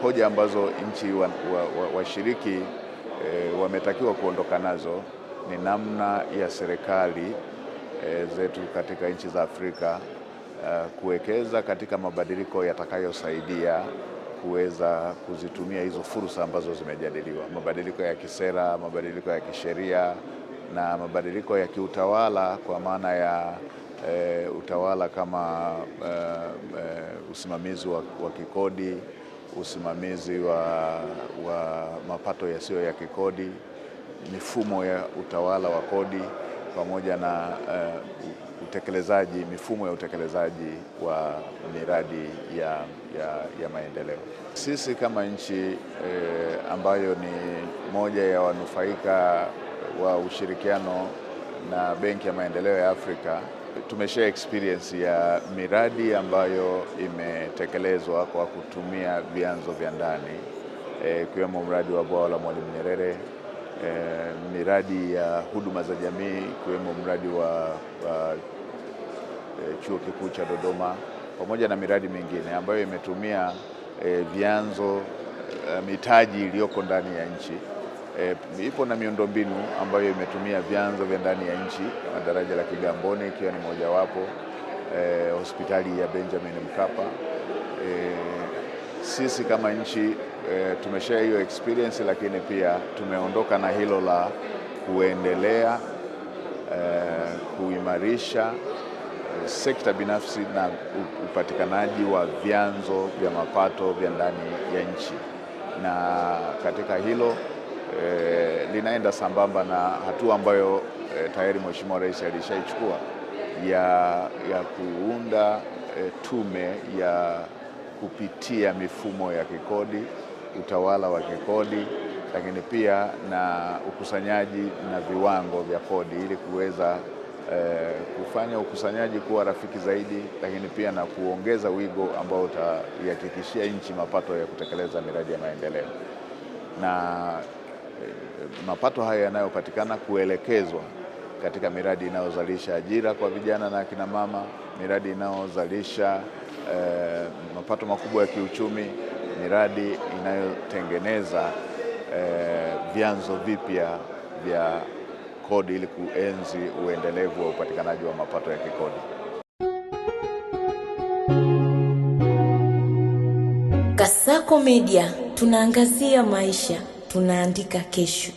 hoja ambazo nchi washiriki wametakiwa kuondoka nazo ni namna ya serikali zetu katika nchi za Afrika kuwekeza katika mabadiliko yatakayosaidia kuweza kuzitumia hizo fursa ambazo zimejadiliwa, mabadiliko ya kisera, mabadiliko ya kisheria na mabadiliko ya kiutawala, kwa maana ya utawala kama usimamizi wa kikodi, usimamizi wa mapato yasiyo ya kikodi, mifumo ya utawala wa kodi, pamoja na mifumo ya utekelezaji wa miradi ya maendeleo. Sisi kama nchi ambayo ni moja ya wanufaika wa ushirikiano na Benki ya Maendeleo ya Afrika, tumeshare experience ya miradi ambayo imetekelezwa kwa kutumia vyanzo vya ndani, ikiwemo mradi wa bwawa la Mwalimu Nyerere, miradi ya huduma za jamii, ikiwemo mradi wa Chuo Kikuu cha Dodoma, pamoja na miradi mingine ambayo imetumia vyanzo mitaji iliyoko ndani ya nchi. Ipo na miundombinu ambayo imetumia vyanzo vya ndani ya nchi, daraja la Kigamboni ikiwa ni mojawapo, hospitali ya Benjamin Mkapa. Sisi kama nchi tumeshare hiyo experience, lakini pia tumeondoka na hilo la kuendelea kuimarisha sekta binafsi na upatikanaji wa vyanzo vya mapato vya ndani ya nchi, na katika hilo linaenda sambamba na hatua ambayo tayari Mheshimiwa Rais alishaichukua ya kuunda tume ya kupitia mifumo ya kikodi, utawala wa kikodi, lakini pia na ukusanyaji na viwango vya kodi, ili kuweza kufanya ukusanyaji kuwa rafiki zaidi, lakini pia na kuongeza wigo ambao utaihakikishia nchi mapato ya kutekeleza miradi ya maendeleo. Na mapato haya yanayopatikana kuelekezwa katika miradi inayozalisha ajira kwa vijana na akina mama, miradi inayozalisha mapato makubwa ya kiuchumi, miradi inayotengeneza vyanzo vipya vya kodi ili kuenzi uendelevu wa upatikanaji wa mapato ya kikodi. Kasako Media, tunaangazia maisha, tunaandika kesho.